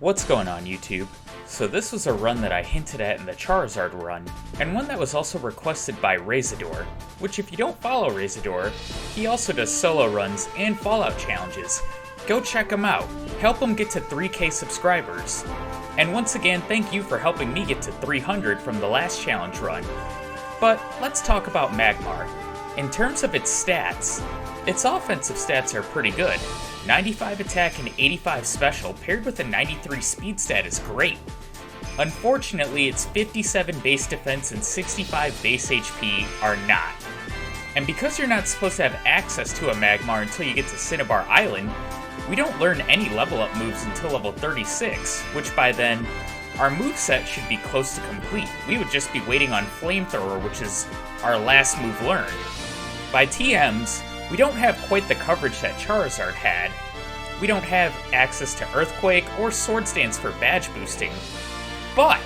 What's going on, YouTube? So this was a run that I hinted at in the Charizard run, and one that was also requested by Razador, which if you don't follow Razador, he also does solo runs and Fallout challenges. Go check him out, help him get to 3K subscribers. And once again, thank you for helping me get to 300 from the last challenge run. But let's talk about Magmar. In terms of its stats, its offensive stats are pretty good. 95 attack and 85 special paired with a 93 speed stat is great. Unfortunately, its 57 base defense and 65 base HP are not. And because you're not supposed to have access to a Magmar until you get to Cinnabar Island, we don't learn any level up moves until level 36, which by then, our moveset should be close to complete. We would just be waiting on Flamethrower, which is our last move learned. By TMs, we don't have quite the coverage that Charizard had. We don't have access to Earthquake or Swords Dance for badge boosting. But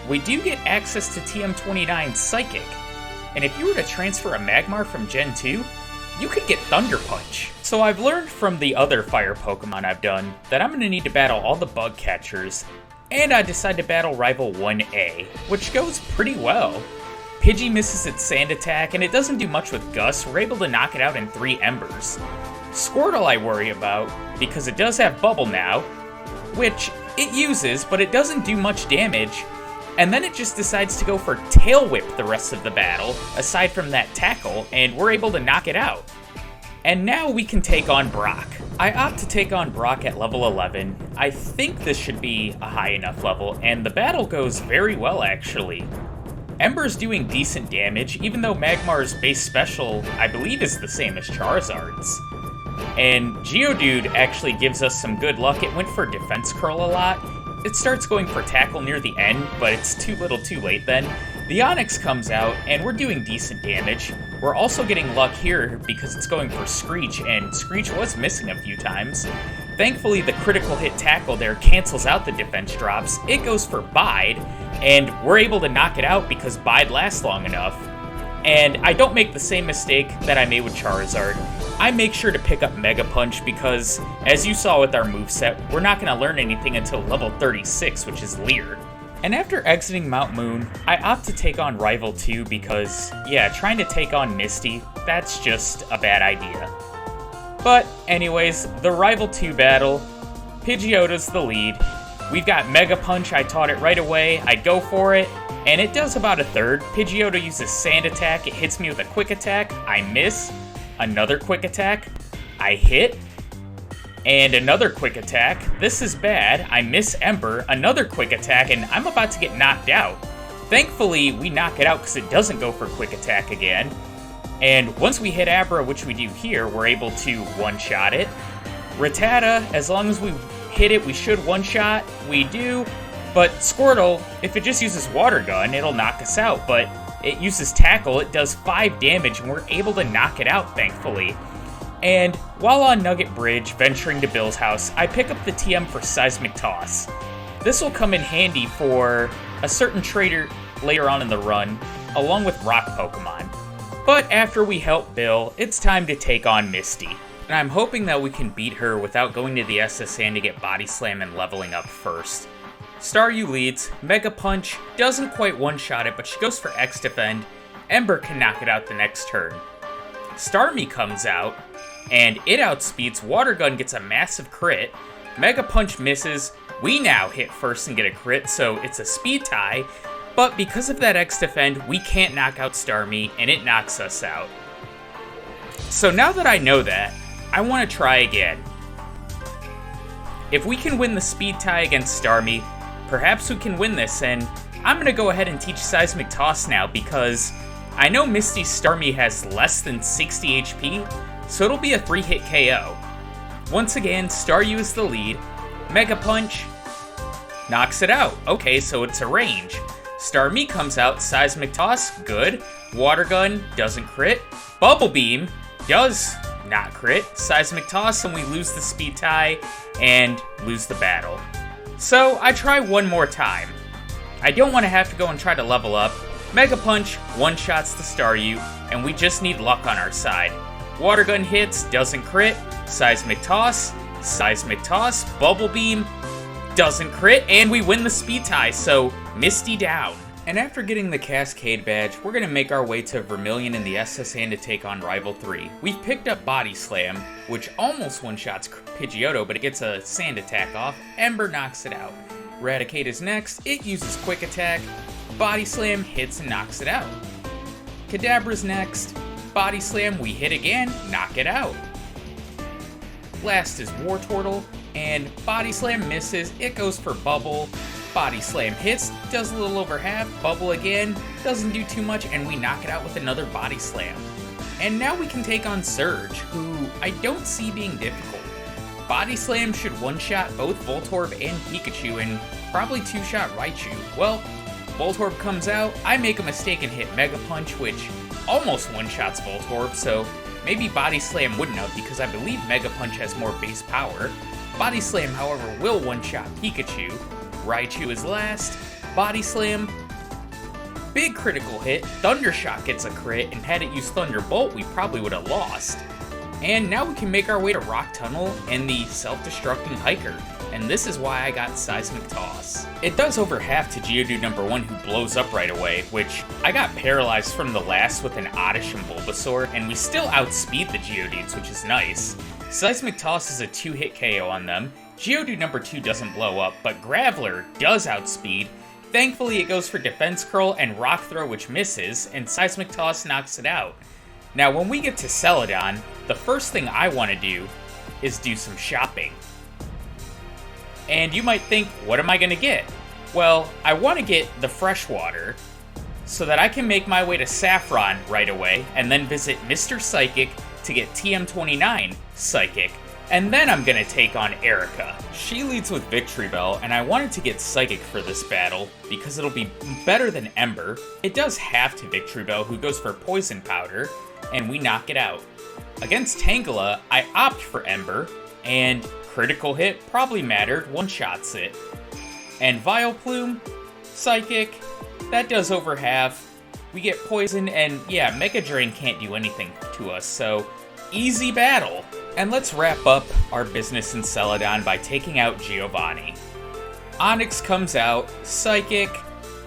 we do get access to TM29 Psychic. And if you were to transfer a Magmar from Gen 2, you could get Thunder Punch. So I've learned from the other fire Pokemon I've done that I'm going to need to battle all the bug catchers, and I decide to battle Rival 1A, which goes pretty well. Pidgey misses its Sand attack, and it doesn't do much with Gust. We're able to knock it out in 3 Embers. Squirtle I worry about, because it does have Bubble now, which it uses, but it doesn't do much damage, and then it just decides to go for Tail Whip the rest of the battle, aside from that tackle, and we're able to knock it out. And now we can take on Brock. I opt to take on Brock at level 11. I think this should be a high enough level, and the battle goes very well actually. Ember's doing decent damage, even though Magmar's base special, I believe, is the same as Charizard's. And Geodude actually gives us some good luck. It went for Defense Curl a lot. It starts going for Tackle near the end, but it's too little too late then. The Onix comes out, and we're doing decent damage. We're also getting luck here because it's going for Screech, and Screech was missing a few times. Thankfully, the critical hit tackle there cancels out the defense drops. It goes for Bide, and we're able to knock it out because Bide lasts long enough. And I don't make the same mistake that I made with Charizard. I make sure to pick up Mega Punch because, as you saw with our moveset, we're not going to learn anything until level 36, which is Leer. And after exiting Mount Moon, I opt to take on Rival 2 because, yeah, trying to take on Misty, that's just a bad idea. But anyways, the Rival 2 battle, Pidgeotto's the lead. We've got Mega Punch, I taught it right away, I go for it, and it does about a third. Pidgeotto uses Sand attack, it hits me with a Quick attack, I miss. Another Quick attack, I hit. And another Quick attack, this is bad, I miss Ember, another Quick attack, and I'm about to get knocked out. Thankfully, we knock it out because it doesn't go for Quick attack again. And once we hit Abra, which we do here, we're able to one-shot it. Rattata, as long as we hit it, we should one-shot. We do. But Squirtle, if it just uses Water Gun, it'll knock us out. But it uses Tackle, it does 5 damage, and we're able to knock it out, thankfully. And while on Nugget Bridge, venturing to Bill's house, I pick up the TM for Seismic Toss. This will come in handy for a certain trader later on in the run, along with Rock Pokemon. But after we help Bill, it's time to take on Misty. And I'm hoping that we can beat her without going to the SS Sand to get Body Slam and leveling up first. Staryu leads, Mega Punch doesn't quite one-shot it, but she goes for X Defend. Ember can knock it out the next turn. Starmie comes out, and it outspeeds. Water Gun gets a massive crit. Mega Punch misses. We now hit first and get a crit, so it's a speed tie. But because of that X Defend, we can't knock out Starmie, and it knocks us out. So now that I know that, I want to try again. If we can win the speed tie against Starmie, perhaps we can win this, and I'm going to go ahead and teach Seismic Toss now because I know Misty's Starmie has less than 60 HP, so it'll be a 3-hit KO. Once again, Staryu is the lead. Mega Punch knocks it out. Okay, so it's a range. Starmie comes out, Seismic Toss, good. Water Gun doesn't crit. Bubble Beam does not crit. Seismic Toss, and we lose the speed tie and lose the battle. So I try one more time. I don't want to have to go and try to level up. Mega Punch one-shots the Staryu, and we just need luck on our side. Water Gun hits, doesn't crit. Seismic Toss, Bubble Beam, doesn't crit, and we win the speed tie, so Misty down. And after getting the Cascade badge, we're going to make our way to Vermilion in the SS Hand to take on Rival 3. We've picked up Body Slam, which almost one-shots Pidgeotto, but it gets a Sand attack off. Ember knocks it out. Raticate is next. It uses Quick Attack. Body Slam hits and knocks it out. Kadabra's next. Body Slam, we hit again, knock it out. Last is Wartortle, and Body Slam misses. It goes for Bubble. Body Slam hits, does a little over half, Bubble again, doesn't do too much, and we knock it out with another Body Slam. And now we can take on Surge, who I don't see being difficult. Body Slam should one-shot both Voltorb and Pikachu, and probably two-shot Raichu. Well, Voltorb comes out, I make a mistake and hit Mega Punch, which almost one-shots Voltorb, so maybe Body Slam wouldn't have, because I believe Mega Punch has more base power. Body Slam, however, will one-shot Pikachu. Raichu is last. Body Slam. Big critical hit. Thundershock gets a crit, and had it used Thunderbolt, we probably would have lost. And now we can make our way to Rock Tunnel and the self-destructing Hiker. And this is why I got Seismic Toss. It does over half to Geodude number 1, who blows up right away, which I got paralyzed from the last with an Oddish and Bulbasaur, and we still outspeed the Geodudes, which is nice. Seismic Toss is a 2-hit KO on them. Geodude number 2 doesn't blow up, but Graveler does outspeed. Thankfully, it goes for Defense Curl and Rock Throw, which misses, and Seismic Toss knocks it out. Now, when we get to Celadon, the first thing I want to do is do some shopping. And you might think, what am I going to get? Well, I want to get the freshwater so that I can make my way to Saffron right away, and then visit Mr. Psychic to get TM29 Psychic. And then I'm gonna take on Erica. She leads with Victory Bell, and I wanted to get Psychic for this battle because it'll be better than Ember. It does half to Victory Bell, who goes for Poison Powder, and we knock it out. Against Tangela, I opt for Ember, and critical hit probably mattered, one-shots it. And Vileplume, Psychic, that does over half. We get Poison, and yeah, Mega Drain can't do anything to us, so easy battle. And let's wrap up our business in Celadon by taking out Giovanni. Onyx comes out, Psychic,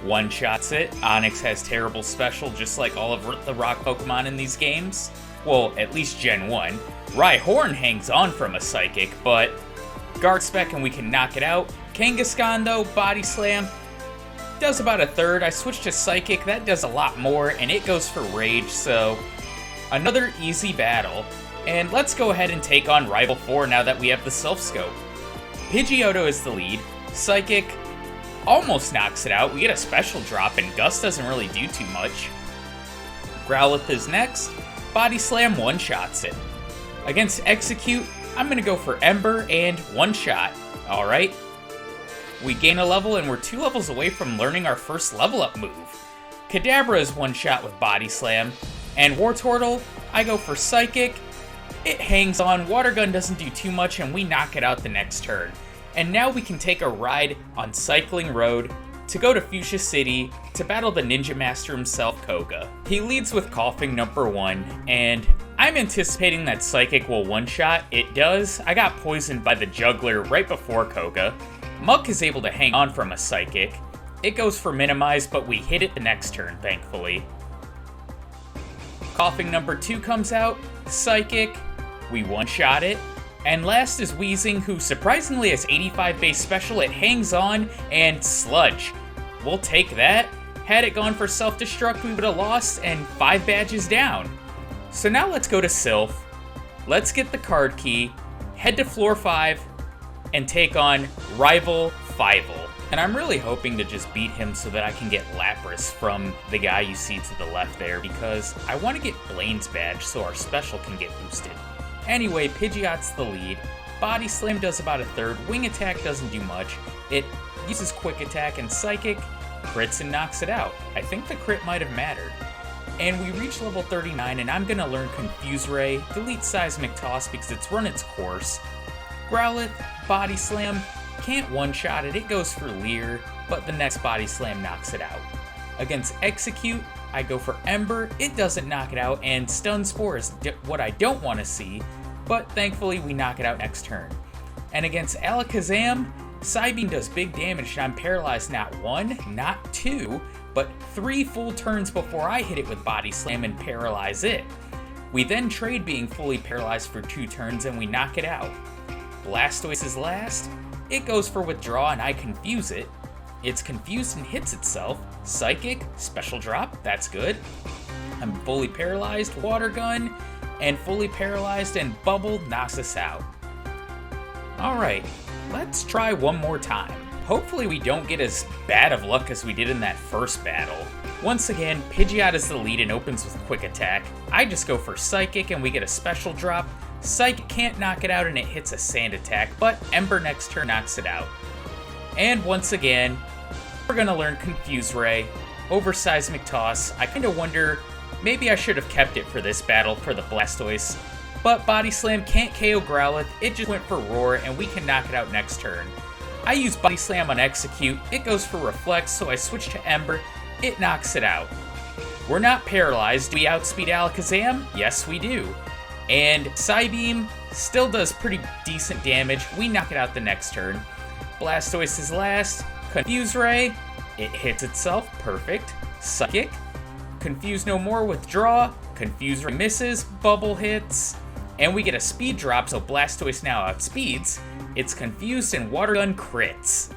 one-shots it. Onyx has terrible special, just like all of the rock Pokemon in these games. Well, at least Gen 1. Rhyhorn hangs on from a Psychic, but Guard Spec and we can knock it out. Kangaskhan, though, Body Slam, does about a third. I switched to Psychic, that does a lot more, and it goes for Rage, so another easy battle. And let's go ahead and take on Rival 4 now that we have the Self Scope. Pidgeotto is the lead. Psychic almost knocks it out. We get a special drop, and Gust doesn't really do too much. Growlithe is next. Body Slam one-shots it. Against Execute, I'm going to go for Ember and one-shot. Alright. We gain a level, and we're 2 levels away from learning our first level-up move. Kadabra is one-shot with Body Slam. And Wartortle, I go for Psychic. It hangs on, Water Gun doesn't do too much, and we knock it out the next turn. And now we can take a ride on Cycling Road to go to Fuchsia City to battle the Ninja Master himself, Koga. He leads with Coughing number 1, and I'm anticipating that Psychic will one-shot. It does. I got poisoned by the Juggler right before Koga. Muck is able to hang on from a Psychic. It goes for Minimize, but we hit it the next turn, thankfully. Coughing number 2 comes out, Psychic, we one-shot it. And last is Weezing, who surprisingly has 85 base special. It hangs on, and Sludge. We'll take that. Had it gone for Self-Destruct, we would have lost, and 5 badges down. So now let's go to Sylph. Let's get the card key, head to floor 5, and take on Rival Fivel. And I'm really hoping to just beat him so that I can get Lapras from the guy you see to the left there, because I want to get Blaine's badge so our special can get boosted. Anyway, Pidgeot's the lead. Body Slam does about a third. Wing Attack doesn't do much. It uses Quick Attack and Psychic, crits and knocks it out. I think the crit might have mattered. And we reach level 39, and I'm going to learn Confuse Ray, delete Seismic Toss because it's run its course. Growlithe, Body Slam, can't one-shot it, it goes for Leer, but the next Body Slam knocks it out. Against Execute, I go for Ember, it doesn't knock it out, and Stun Spore is what I don't want to see, but thankfully we knock it out next turn. And against Alakazam, Psybeam does big damage and I'm paralyzed not 1, not 2, but 3 full turns before I hit it with Body Slam and paralyze it. We then trade being fully paralyzed for 2 turns and we knock it out. Blastoise is last. It goes for Withdraw and I confuse it. It's confused and hits itself. Psychic, Special Drop, that's good. I'm fully paralyzed, Water Gun, and fully paralyzed and Bubble knocks us out. Alright, let's try one more time. Hopefully we don't get as bad of luck as we did in that first battle. Once again, Pidgeot is the lead and opens with Quick Attack. I just go for Psychic and we get a Special Drop. Psychic can't knock it out and it hits a Sand Attack, but Ember next turn knocks it out. And once again, we're gonna learn Confuse Ray over Seismic Toss. I kinda wonder, maybe I should have kept it for this battle for the Blastoise, but Body Slam can't KO Growlithe, it just went for Roar and we can knock it out next turn. I use Body Slam on Execute, it goes for Reflect, so I switch to Ember, it knocks it out. We're not paralyzed, do we outspeed Alakazam? Yes we do. And Psybeam still does pretty decent damage, we knock it out the next turn. Blastoise is last. Confuse Ray, it hits itself, perfect. Psychic, Confuse no more, Withdraw, Confuse Ray misses, Bubble hits, and we get a speed drop, so Blastoise now outspeeds. It's confused and Water Gun crits.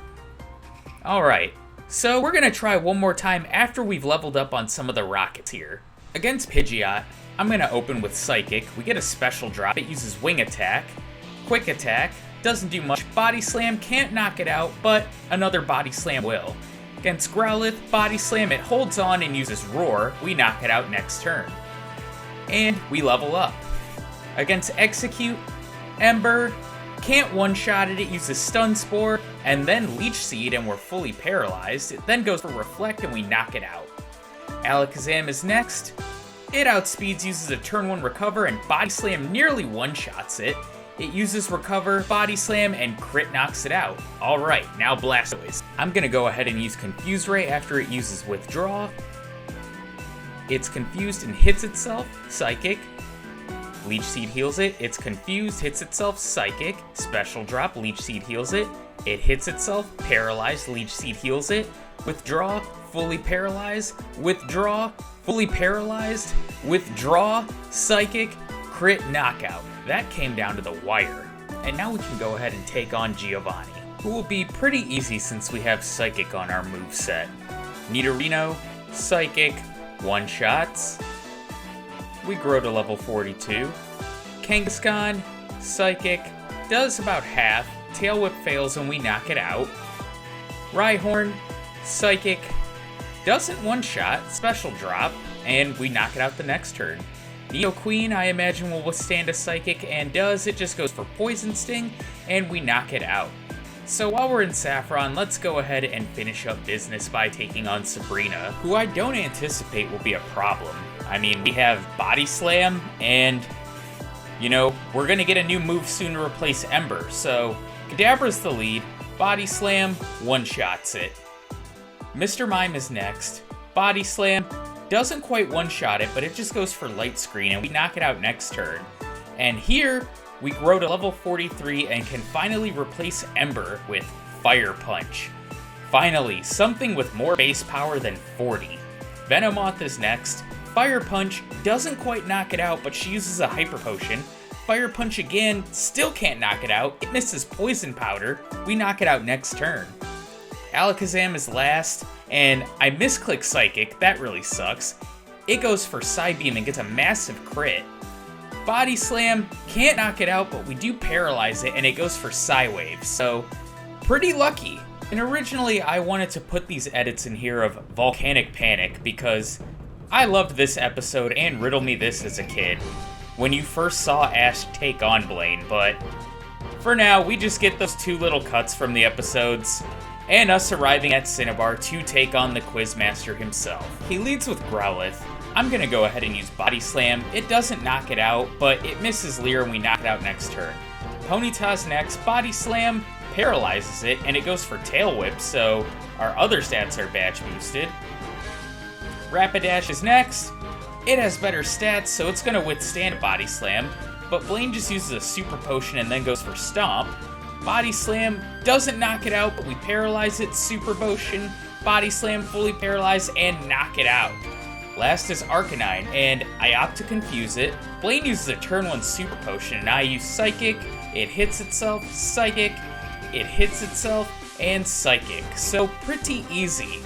Alright, so we're gonna try one more time after we've leveled up on some of the rockets here. Against Pidgeot, I'm gonna open with Psychic, we get a Special Drop, it uses Wing Attack, Quick Attack, doesn't do much. Body Slam can't knock it out, but another Body Slam will. Against Growlithe, Body Slam, it holds on and uses Roar. We knock it out next turn. And we level up. Against Execute, Ember can't one-shot it, it uses Stun Spore, and then Leech Seed, and we're fully paralyzed. It then goes for Reflect, and we knock it out. Alakazam is next. It outspeeds, uses a turn 1 Recover, and Body Slam nearly one-shots it. It uses Recover, Body Slam, and crit knocks it out. Alright, now Blastoise. I'm gonna go ahead and use Confuse Ray after it uses Withdraw. It's confused and hits itself, Psychic. Leech Seed heals it, it's confused, hits itself, Psychic. Special Drop, Leech Seed heals it. It hits itself, paralyzed, Leech Seed heals it. Withdraw, fully paralyzed. Withdraw, fully paralyzed. Withdraw, Psychic, crit knockout. That came down to the wire. And now we can go ahead and take on Giovanni, who will be pretty easy since we have Psychic on our moveset. Nidorino, Psychic, one-shots. We grow to level 42. Kangaskhan, Psychic, does about half. Tail Whip fails and we knock it out. Rhyhorn, Psychic, doesn't one-shot, Special Drop, and we knock it out the next turn. Nidoqueen, I imagine, will withstand a Psychic, and does. It just goes for Poison Sting, and we knock it out. So while we're in Saffron, let's go ahead and finish up business by taking on Sabrina, who I don't anticipate will be a problem. I mean, we have Body Slam, and, you know, we're gonna get a new move soon to replace Ember, so Kadabra's the lead, Body Slam, one-shots it. Mr. Mime is next. Body Slam, doesn't quite one-shot it, but it just goes for Light Screen, and we knock it out next turn. And here, we grow to level 43 and can finally replace Ember with Fire Punch. Finally, something with more base power than 40. Venomoth is next. Fire Punch doesn't quite knock it out, but she uses a Hyper Potion. Fire Punch again, still can't knock it out. It misses Poison Powder. We knock it out next turn. Alakazam is last, and I misclick Psychic, that really sucks. It goes for Psybeam and gets a massive crit. Body Slam, can't knock it out, but we do paralyze it, and it goes for Psywave, so pretty lucky. And originally I wanted to put these edits in here of Volcanic Panic, because I loved this episode and Riddle Me This as a kid, when you first saw Ash take on Blaine, but for now, we just get those 2 little cuts from the episodes, and us arriving at Cinnabar to take on the Quizmaster himself. He leads with Growlithe. I'm gonna go ahead and use Body Slam. It doesn't knock it out, but it misses Leer and we knock it out next turn. Ponyta's next. Body Slam paralyzes it, and it goes for Tail Whip, so our other stats are badge boosted. Rapidash is next. It has better stats, so it's gonna withstand a Body Slam, but Blaine just uses a Super Potion and then goes for Stomp. Body Slam doesn't knock it out, but we paralyze it. Super Potion, Body Slam, fully paralyze, and knock it out. Last is Arcanine, and I opt to confuse it. Blaine uses a turn 1 Super Potion, and I use Psychic. It hits itself, Psychic. It hits itself, and Psychic. So pretty easy.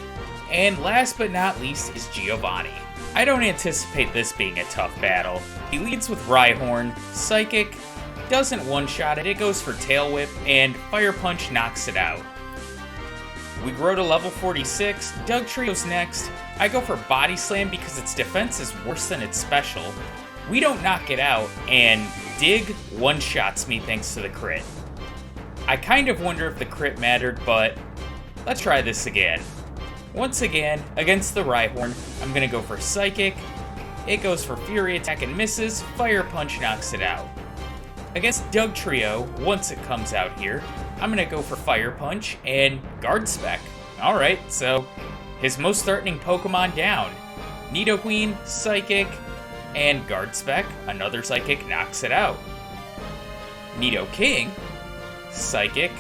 And last but not least is Giovanni. I don't anticipate this being a tough battle. He leads with Rhyhorn, Psychic, doesn't one-shot it, it goes for Tail Whip, and Fire Punch knocks it out. We grow to level 46, Dugtrio's next. I go for Body Slam because its defense is worse than its special. We don't knock it out, and Dig one-shots me thanks to the crit. I kind of wonder if the crit mattered, but let's try this again. Once again, against the Rhyhorn, I'm gonna go for Psychic. It goes for Fury Attack and misses, Fire Punch knocks it out. Against Dugtrio, once it comes out here, I'm gonna go for Fire Punch and Guard Spec. Alright, so his most threatening Pokemon down. Nidoqueen, Psychic, and Guard Spec, another Psychic knocks it out. Nidoking, Psychic,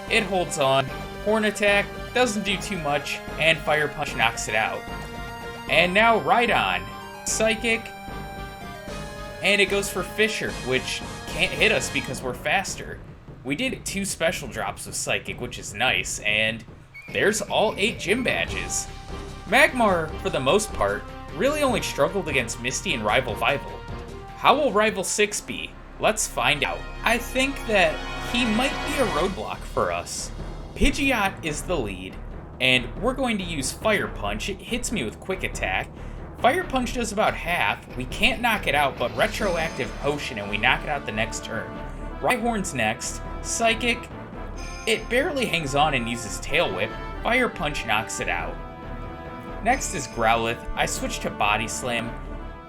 it holds on, Horn Attack, doesn't do too much, and Fire Punch knocks it out. And now Rhydon, Psychic, and it goes for Fissure, which can't hit us because we're faster. We did 2 special drops of Psychic, which is nice, and there's all 8 gym badges. Magmar, for the most part, really only struggled against Misty and Rival Vival. How will Rival 6 be? Let's find out. I think that he might be a roadblock for us. Pidgeot is the lead, and we're going to use Fire Punch. It hits me with Quick Attack. Fire Punch does about half. We can't knock it out, but Retroactive Potion, and we knock it out the next turn. Rhyhorn's next. Psychic, it barely hangs on and uses Tail Whip. Fire Punch knocks it out. Next is Growlithe. I switch to Body Slam.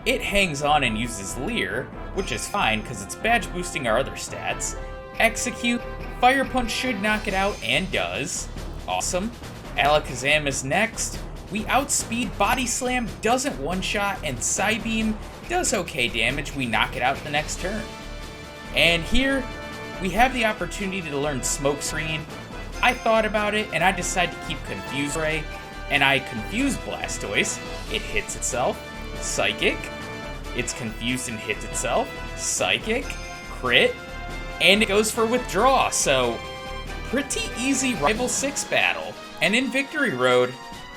It hangs on and uses Leer, which is fine because it's badge boosting our other stats. Execute, Fire Punch should knock it out, and does. Awesome. Alakazam is next. We outspeed, Body Slam doesn't one-shot, and Psybeam does okay damage. We knock it out the next turn. And here, we have the opportunity to learn Smokescreen. I thought about it, and I decided to keep Confuse Ray, and I confuse Blastoise. It hits itself. Psychic. It's confused and hits itself. Psychic. Crit. And it goes for Withdraw, so pretty easy Rival 6 battle. And in Victory Road,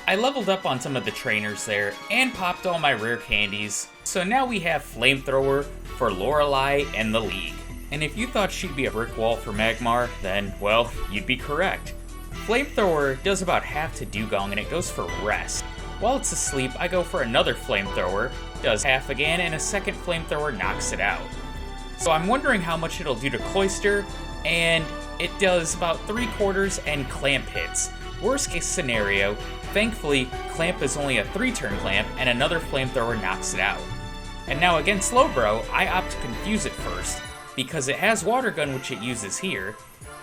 I leveled up on some of the trainers there and popped all my rare candies. So now we have Flamethrower for Lorelei and the League. And if you thought she'd be a brick wall for Magmar, then, well, you'd be correct. Flamethrower does about half to Dugong and it goes for Rest. While it's asleep, I go for another Flamethrower, does half again, and a second Flamethrower knocks it out. So I'm wondering how much it'll do to Cloyster, and it does about 3/4 and Clamp hits. Worst case scenario, thankfully, Clamp is only a 3-turn Clamp, and another Flamethrower knocks it out. And now against Slowbro, I opt to confuse it first, because it has Water Gun, which it uses here,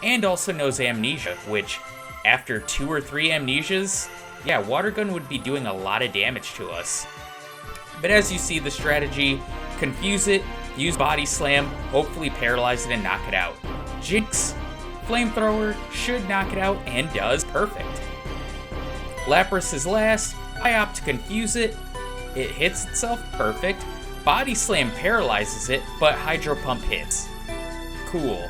and also knows Amnesia, which, after 2 or 3 Amnesias, yeah, Water Gun would be doing a lot of damage to us. But as you see the strategy, confuse it, use Body Slam, hopefully paralyze it and knock it out. Jinx, Flamethrower should knock it out, and does. Perfect. Lapras is last. I opt to confuse it. It hits itself. Perfect. Body Slam paralyzes it, but Hydro Pump hits. Cool.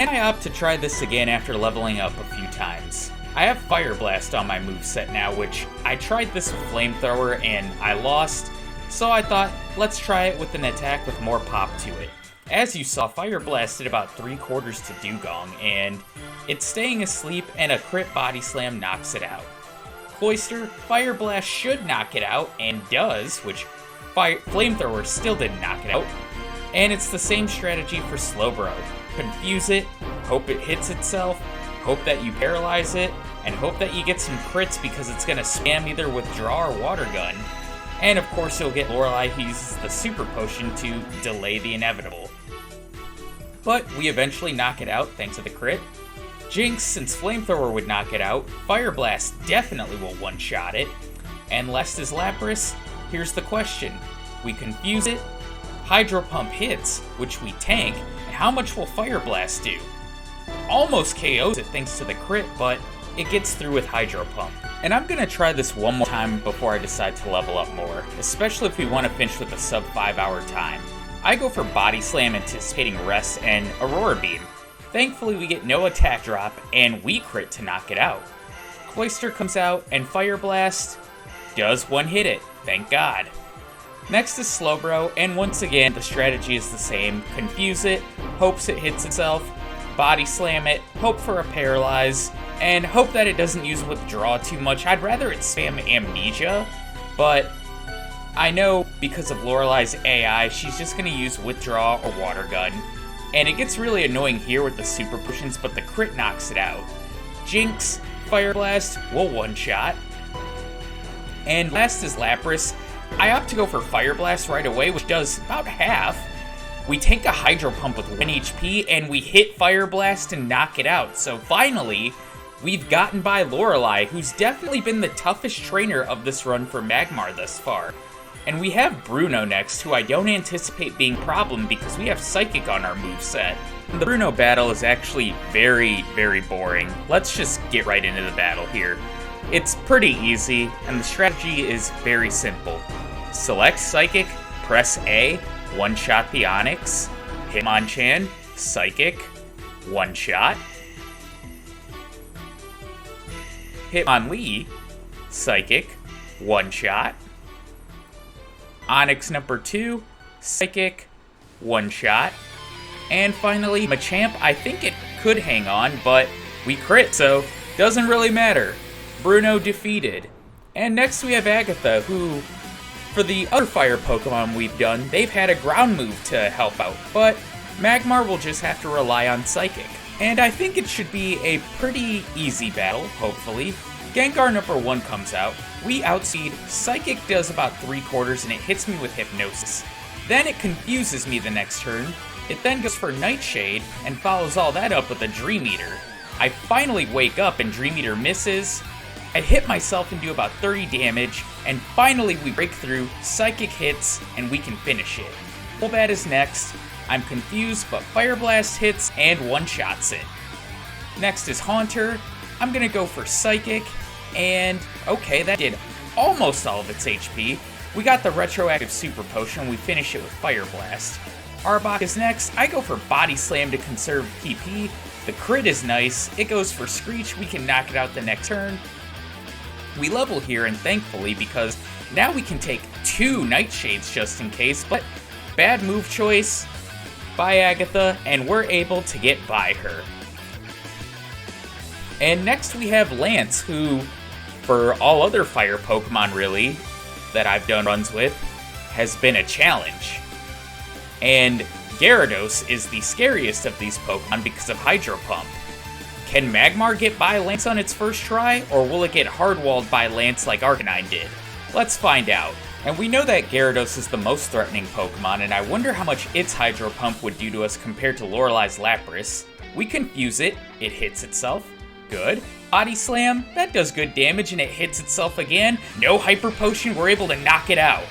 And I opt to try this again after leveling up a few times. I have Fire Blast on my moveset now, which I tried this with Flamethrower and I lost, so I thought, let's try it with an attack with more pop to it. As you saw, Fire Blast did about 3/4 to Dugong, and it's staying asleep, and a crit Body Slam knocks it out. Cloyster, Fire Blast should knock it out, and does, which Flamethrower still didn't knock it out. And it's the same strategy for Slowbro. Confuse it, hope it hits itself, hope that you paralyze it, and hope that you get some crits because it's going to spam either Withdraw or Water Gun. And of course you'll get Lorelei who uses the Super Potion to delay the inevitable. But we eventually knock it out thanks to the crit. Jinx, since Flamethrower would knock it out, Fire Blast definitely will one-shot it. And last is Lapras. Here's the question. We confuse it, Hydro Pump hits, which we tank, and how much will Fire Blast do? almost KOs it thanks to the crit, but it gets through with Hydro Pump. And I'm gonna try this one more time before I decide to level up more, especially if we want to finish with a sub 5 hour time. I go for Body Slam anticipating Rest and Aurora Beam. Thankfully we get no attack drop and we crit to knock it out. Cloyster comes out and Fire Blast does one hit it, thank God. Next is Slowbro, and once again the strategy is the same. Confuse it, hopes it hits itself, Body Slam it, hope for a Paralyze, and hope that it doesn't use Withdraw too much. I'd rather it spam Amnesia, but I know because of Lorelei's AI, she's just going to use Withdraw or Water Gun. And it gets really annoying here with the Super Potions, but the crit knocks it out. Jinx, Fire Blast will one-shot. And last is Lapras. I opt to go for Fire Blast right away, which does about half. We take a Hydro Pump with 1 HP, and we hit Fire Blast and knock it out. So finally, we've gotten by Lorelei, who's definitely been the toughest trainer of this run for Magmar thus far. And we have Bruno next, who I don't anticipate being a problem because we have Psychic on our moveset. The Bruno battle is actually very, very boring. Let's just get right into the battle here. It's pretty easy, and the strategy is very simple. Select Psychic, press A, one-shot the Onix, Hitmonchan, Psychic, one-shot. Hitmonlee, Psychic, one-shot. Onix number 2, Psychic, one-shot. And finally, Machamp, I think it could hang on, but we crit, so doesn't really matter. Bruno defeated. And next we have Agatha, who, for the other fire Pokemon we've done, they've had a ground move to help out, but Magmar will just have to rely on Psychic. And I think it should be a pretty easy battle, hopefully. Gengar number 1 comes out. We outspeed, Psychic does about 3/4 and it hits me with Hypnosis. Then it confuses me the next turn. It then goes for Nightshade and follows all that up with a Dream Eater. I finally wake up and Dream Eater misses. I hit myself and do about 30 damage, and finally we break through, Psychic hits, and we can finish it. Golbat is next. I'm confused, but Fire Blast hits and one-shots it. Next is Haunter. I'm gonna go for Psychic, and okay, that did almost all of its HP. We got the retroactive Super Potion, we finish it with Fire Blast. Arbok is next. I go for Body Slam to conserve PP. The crit is nice. It goes for Screech, we can knock it out the next turn. We level here, and thankfully, because now we can take 2 Nightshades just in case, but bad move choice by Agatha, and we're able to get by her. And next we have Lance, who, for all other fire Pokemon really, that I've done runs with, has been a challenge. And Gyarados is the scariest of these Pokemon because of Hydro Pump. Can Magmar get by Lance on its first try, or will it get hardwalled by Lance like Arcanine did? Let's find out. And we know that Gyarados is the most threatening Pokemon, and I wonder how much its Hydro Pump would do to us compared to Lorelei's Lapras. We confuse it, it hits itself. Good. Body Slam, that does good damage and it hits itself again. No Hyper Potion, we're able to knock it out.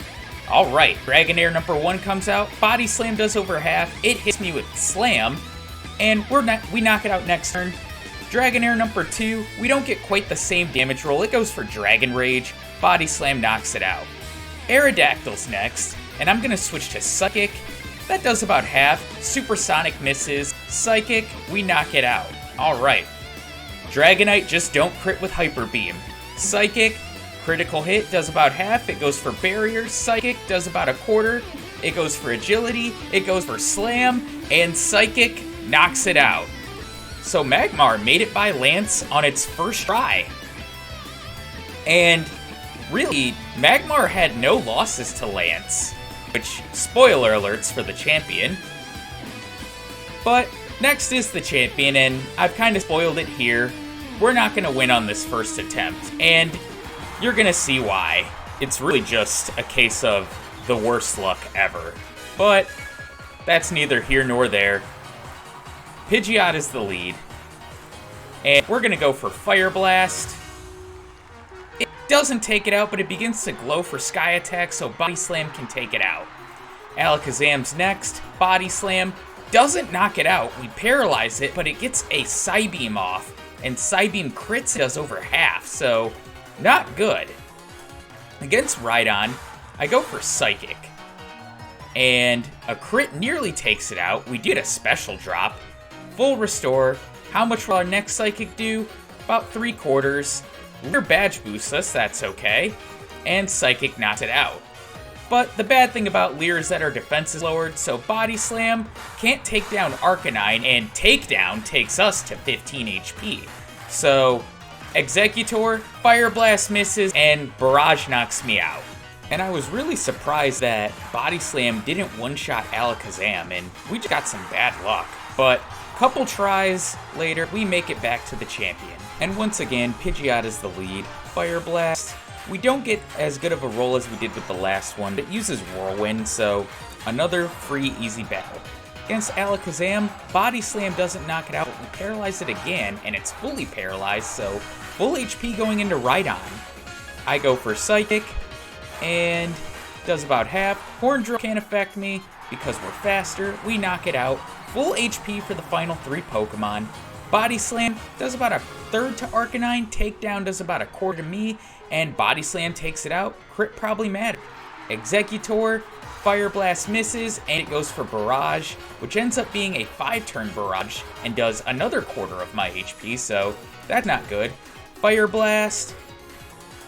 Alright, Dragonair number 1 comes out, Body Slam does over half, it hits me with Slam, and we knock it out next turn. Dragonair number 2, we don't get quite the same damage roll, it goes for Dragon Rage, Body Slam knocks it out. Aerodactyl's next, and I'm gonna switch to Psychic, that does about half, Supersonic misses, Psychic, we knock it out. Alright. Dragonite, just don't crit with Hyper Beam. Psychic, critical hit, does about half, it goes for Barrier. Psychic does about 1/4, it goes for Agility, it goes for Slam, and Psychic knocks it out. So Magmar made it by Lance on its first try. And really, Magmar had no losses to Lance, which, spoiler alerts for the champion. But next is the champion, and I've kind of spoiled it here. We're not going to win on this first attempt, and you're going to see why. It's really just a case of the worst luck ever. But that's neither here nor there. Pidgeot is the lead, and we're going to go for Fire Blast. It doesn't take it out, but it begins to glow for Sky Attack, so Body Slam can take it out. Alakazam's next. Body Slam. doesn't knock it out. We paralyze it, but it gets a Psybeam off, and Psybeam crits does over half, so not good. Against Rhydon, I go for Psychic, and a crit nearly takes it out. We did a special drop. Full restore. How much will our next Psychic do? About 3/4. Leer badge boosts us, that's okay. And Psychic knocks it out. But the bad thing about Leer is that our defense is lowered, so Body Slam can't take down Arcanine, and Takedown takes us to 15 HP. So, Executor, Fire Blast misses, and Barrage knocks me out. And I was really surprised that Body Slam didn't one-shot Alakazam, and we just got some bad luck. But couple tries later, we make it back to the champion. And once again, Pidgeot's the lead. Fire Blast. We don't get as good of a roll as we did with the last one, but it uses Whirlwind, so another free easy battle. Against Alakazam, Body Slam doesn't knock it out, but we paralyze it again, and it's fully paralyzed, so full HP going into Rhydon. I go for Psychic, and does about half. Horn Drill can't affect me because we're faster. We knock it out. Full HP for the final 3 Pokemon. Body Slam does about a third to Arcanine, Takedown does about a quarter to me, and Body Slam takes it out. Crit probably mattered. Executor, Fire Blast misses, and it goes for Barrage, which ends up being a 5-turn Barrage, and does another quarter of my HP, so that's not good. Fire Blast,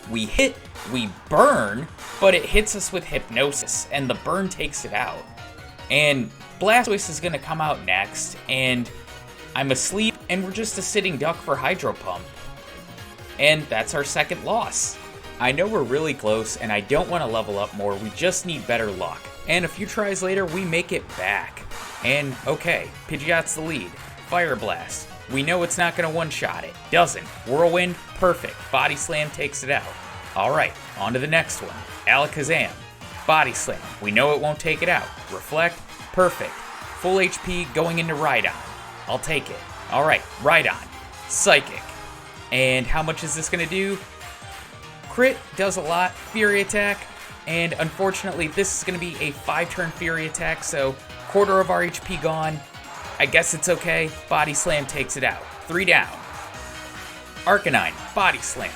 we hit, we burn, but it hits us with Hypnosis, and the burn takes it out. And Blastoise is going to come out next, and I'm asleep, and we're just a sitting duck for Hydro Pump. And that's our second loss. I know we're really close, and I don't want to level up more, we just need better luck. And a few tries later, we make it back. And okay, Pidgeot's the lead. Fire Blast. We know it's not going to one-shot it. Doesn't. Whirlwind, perfect. Body Slam takes it out. Alright, on to the next one. Alakazam. Body Slam. We know it won't take it out. Reflect, perfect. Full HP going into Rhydon. I'll take it. Alright, Rhydon. Psychic. And how much is this going to do? Crit does a lot. Fury Attack. And unfortunately, this is going to be a 5-turn Fury Attack, so quarter of our HP gone. I guess it's okay. Body Slam takes it out. 3 down. Arcanine. Body Slam.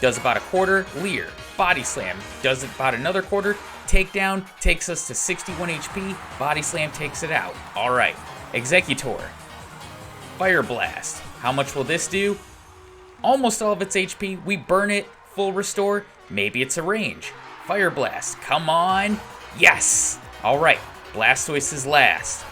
Does about a quarter. Leer. Body Slam. Does about another quarter. Takedown takes us to 61 HP. Body Slam takes it out. Alright. Executor. Fire Blast. How much will this do? Almost all of its HP. We burn it. Full restore. Maybe it's a range. Fire Blast. Come on. Yes. Alright. Blastoise is last.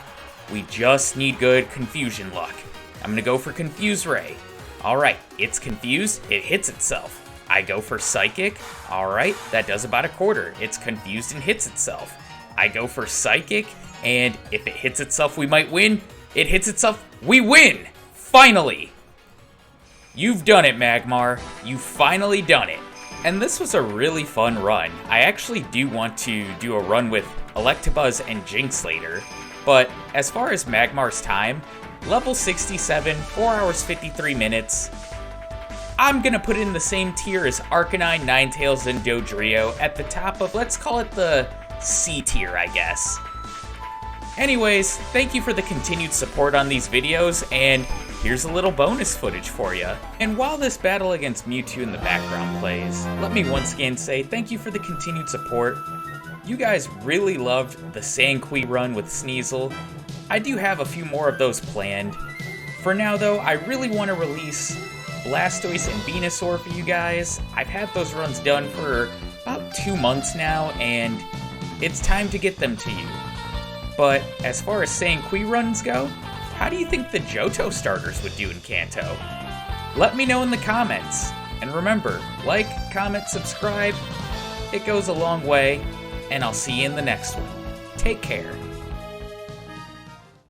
We just need good confusion luck. I'm going to go for Confuse Ray. Alright. It's confused. It hits itself. I go for Psychic. Alright, that does about a quarter. It's confused and hits itself. I go for Psychic, and if it hits itself, we might win. It hits itself, we win! Finally! You've done it, Magmar. You've finally done it. And this was a really fun run. I actually do want to do a run with Electabuzz and Jinx later, but as far as Magmar's time, level 67, 4 hours 53 minutes, I'm going to put it in the same tier as Arcanine, Ninetales, and Dodrio at the top of, let's call it the C tier, I guess. Anyways, thank you for the continued support on these videos, and here's a little bonus footage for you. And while this battle against Mewtwo in the background plays, let me once again say thank you for the continued support. You guys really loved the Sanqui run with Sneasel. I do have a few more of those planned. For now though, I really want to release Blastoise and Venusaur for you guys. I've had those runs done for about 2 months now, and it's time to get them to you. But as far as Sanqui runs go, how do you think the Johto starters would do in Kanto? Let me know in the comments. And remember, like, comment, subscribe. It goes a long way, and I'll see you in the next one. Take care.